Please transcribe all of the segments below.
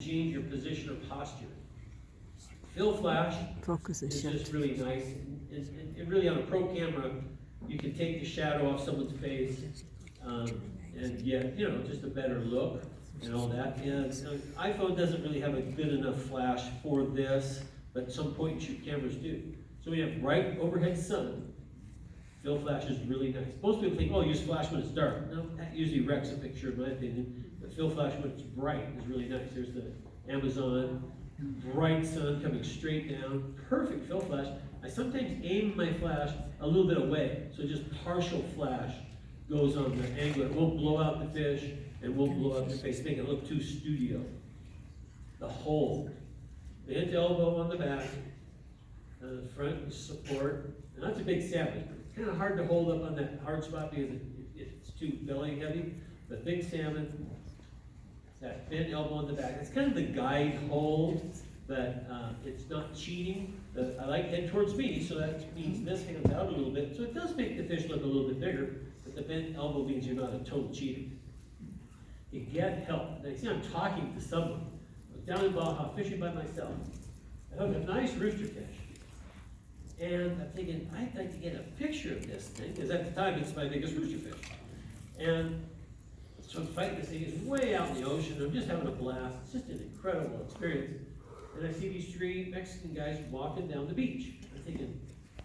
change your position or posture. Fill flash is just really nice. And really on a pro camera, you can take the shadow off someone's face and get, just a better look and all that. And iPhone doesn't really have a good enough flash for this, but at some point shoot cameras do. So we have bright overhead sun. Fill flash is really nice. Most people think, oh, use flash when it's dark. No, that usually wrecks a picture, in my opinion. But fill flash when it's bright is really nice. There's the Amazon, bright sun coming straight down. Perfect fill flash. I sometimes aim my flash a little bit away, so just partial flash goes on the angle. It won't blow out the fish and won't blow out the face, make it look too studio. The hold. The hint elbow on the back, the front support, and that's a big salmon. It's kind of hard to hold up on that hard spot because it's too belly heavy. The big salmon, that bent elbow on the back. It's kind of the guide hold, but it's not cheating. I like head towards me, so that means this hands out a little bit. So it does make the fish look a little bit bigger, but the bent elbow means you're not a total cheater. You get help. Now, you see I'm talking to someone. I was down in Baja fishing by myself. I hooked a nice rooster fish. And I'm thinking, I'd like to get a picture of this thing, because at the time it's my biggest rooster fish. And so I'm fighting this thing, it's way out in the ocean, I'm just having a blast, it's just an incredible experience. And I see these three Mexican guys walking down the beach. I'm thinking,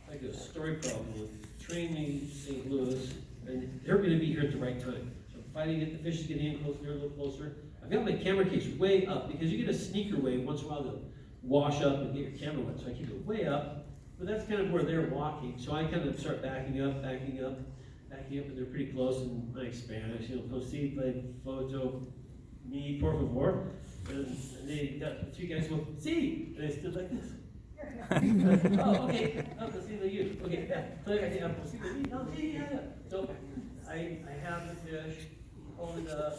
like a story problem with train me St. Louis, and they're gonna be here at the right time. So I'm fighting it, the fish is getting in closer, they're a little closer. I've got my camera case way up, because you get a sneaker wave, once in a while they'll wash up and get your camera wet, so I keep it way up. But that's kind of where they're walking, so I kind of start backing up, and they're pretty close in my Spanish, proceed, photo, me, por favor. And they got the two guys go, see, and I stood like this. Oh, okay, proceed you. Okay, yeah. So I think I'm proceed me. No, see, yeah. So I have the fish, hold it up,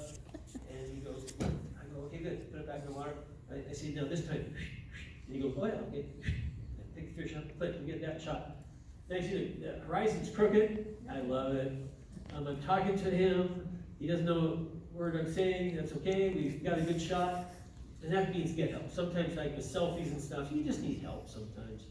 and he goes, I go, okay, good, put it back in the water. I say, now this time, and he goes, oh yeah, okay. Pick the fish up, click, and get that shot. Then I see the horizon's crooked. I love it. I'm talking to him. He doesn't know what word I'm saying. That's okay. We've got a good shot. And that means get help. Sometimes, like with selfies and stuff, you just need help sometimes.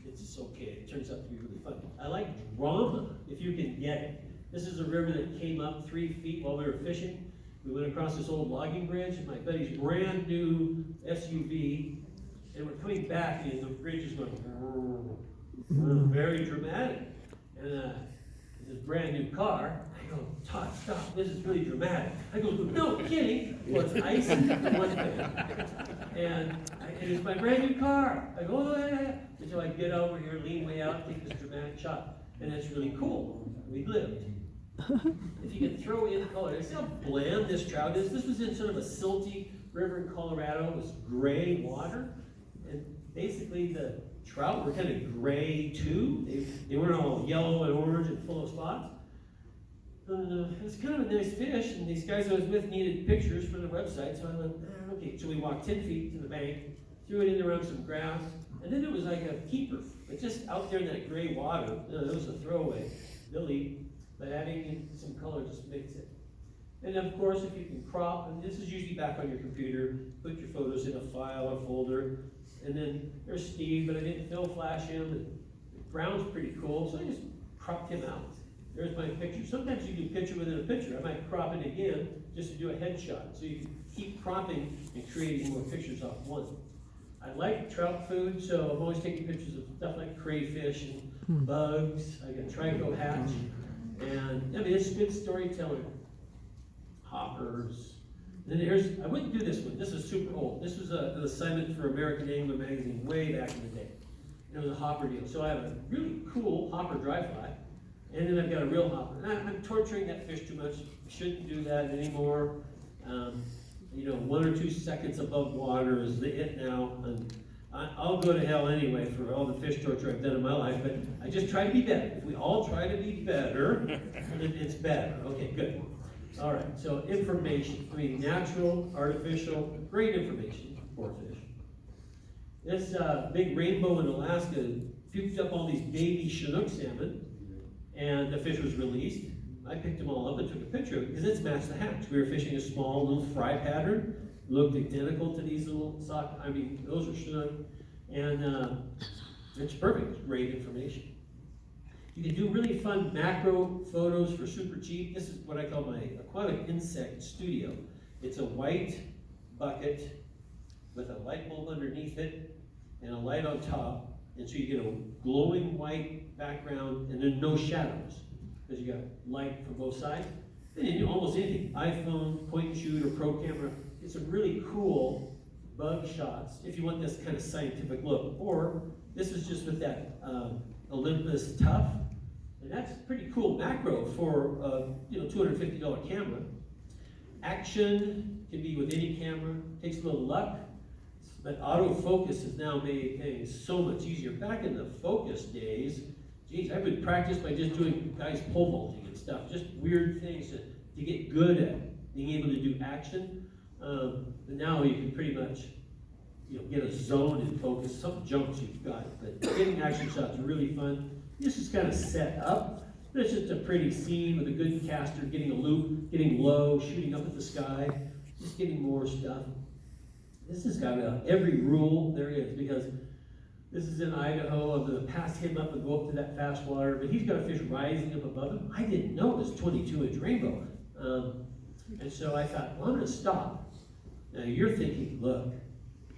It's just okay. It turns out to be really fun. I like drama, if you can get it. This is a river that came up 3 feet while we were fishing. We went across this old logging bridge. My buddy's brand new SUV. And we're coming back, and the bridge is going very dramatic. And this brand new car, I go, Todd, stop, this is really dramatic. I go, no kidding. Well, it's ice in one thing. And it's my brand new car. I go, oh, yeah. And so I get over here, lean way out, take this dramatic shot. And it's really cool. We lived. If you can throw in color, see how bland this trout is? This was in sort of a silty river in Colorado. It was gray water. And basically the trout were kind of gray too. They weren't all yellow and orange and full of spots. It was kind of a nice fish, and these guys I was with needed pictures for the website, so I went, okay. So we walked 10 feet to the bank, threw it in around some grass, and then it was like a keeper. But just out there in that gray water, it was a throwaway. They'll eat, but adding some color just makes it. And of course, if you can crop, and this is usually back on your computer, put your photos in a file or folder. And then there's Steve, but I didn't fill flash him. And Brown's pretty cool, so I just cropped him out. There's my picture. Sometimes you do picture within a picture. I might crop it again just to do a headshot. So you can keep cropping and creating more pictures off one. I like trout food, so I'm always taking pictures of stuff like crayfish and bugs. I got trico hatch. And I mean, it's good storytelling. Hoppers. Then I wouldn't do this one. This is super old. This was an assignment for American Angler magazine way back in the day. It was a hopper deal. So I have a really cool hopper dry fly, and then I've got a real hopper. And I'm torturing that fish too much. Shouldn't do that anymore. 1 or 2 seconds above water is the it now. And I'll go to hell anyway for all the fish torture I've done in my life, but I just try to be better. If we all try to be better, then it's better. Okay, good. All right, so information. I mean, natural, artificial, great information for fish. This big rainbow in Alaska puked up all these baby Chinook salmon, and the fish was released. I picked them all up and took a picture of it because it's matched the hatch. We were fishing a small little fry pattern, looked identical to these little sock. I mean, those are Chinook, and it's perfect. It's great information. You can do really fun macro photos for super cheap. This is what I call my aquatic insect studio. It's a white bucket with a light bulb underneath it and a light on top. And so you get a glowing white background and then no shadows, because you got light from both sides. And you can do almost anything, iPhone, point and shoot, or pro camera. It's some really cool bug shots if you want this kind of scientific look. Or this is just with that Olympus Tough. And that's pretty cool macro for $250 camera. Action can be with any camera, takes a little luck. But autofocus has now made things so much easier. Back in the focus days, geez, I would practice by just doing guys pole vaulting and stuff, just weird things to get good at being able to do action. But now you can pretty much get a zone and focus. Some jumps you've got, but getting action shots are really fun. This is kind of set up. It's just a pretty scene with a good caster, getting a loop, getting low, shooting up at the sky, just getting more stuff. This has got every rule there is, because this is in Idaho. I'm going to pass him up and go up to that fast water, but he's got a fish rising up above him. I didn't know it was 22-inch rainbow. And so I thought, well, I'm going to stop. Now you're thinking, look,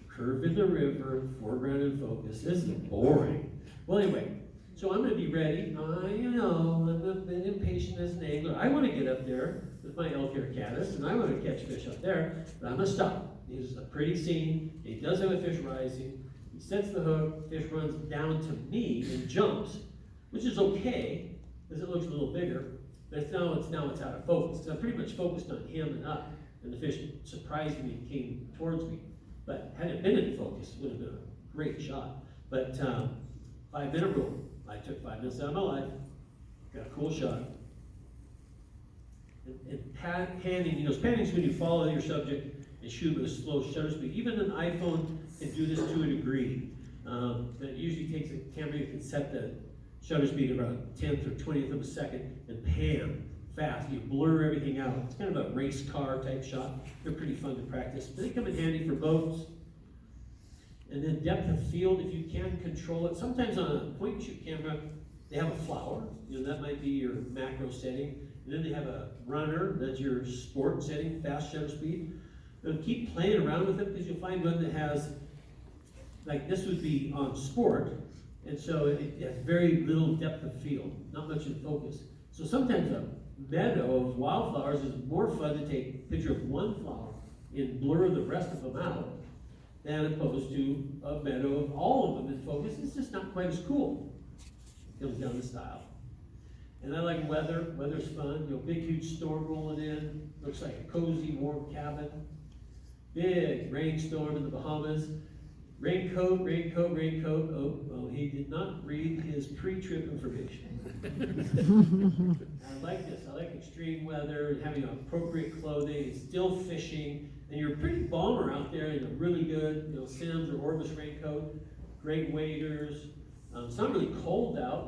curve in the river, foreground in focus. This is boring. Well, anyway, so I'm going to be ready. I'm a bit impatient as an angler. I want to get up there with my elk hair caddis, and I want to catch fish up there, but I'm going to stop. This is a pretty scene. He does have a fish rising. He sets the hook, fish runs down to me and jumps, which is okay, because it looks a little bigger, but it's now it's out of focus. So I'm pretty much focused on him and up, and the fish surprised me and came towards me. But had it been in focus, it would have been a great shot. But 5-minute rule. I took 5 minutes out of my life, got a cool shot. And panning, panning is when you follow your subject and shoot with a slow shutter speed. Even an iPhone can do this to a degree. But it usually takes a camera, you can set the shutter speed around 10th or 20th of a second and pan fast. You blur everything out. It's kind of a race car type shot. They're pretty fun to practice. They come in handy for boats. And then depth of field, if you can control it. Sometimes on a point and shoot camera, they have a flower. That might be your macro setting. And then they have a runner, that's your sport setting, fast shutter speed. And keep playing around with it, because you'll find one that has, like this would be on sport, and so it has very little depth of field, not much in focus. So sometimes a meadow of wildflowers is more fun to take a picture of one flower and blur the rest of them out than opposed to a meadow of all of them in focus. It's just not quite as cool. It comes down to style. And I like weather. Weather's fun. Big, huge storm rolling in. Looks like a cozy, warm cabin. Big rainstorm in the Bahamas. Raincoat, raincoat, raincoat. Oh, he did not read his pre-trip information. I like this. I like extreme weather and having appropriate clothing and still fishing. And you're a pretty bomber out there in a really good Sims or Orbis raincoat. Great waders. It's not really cold out.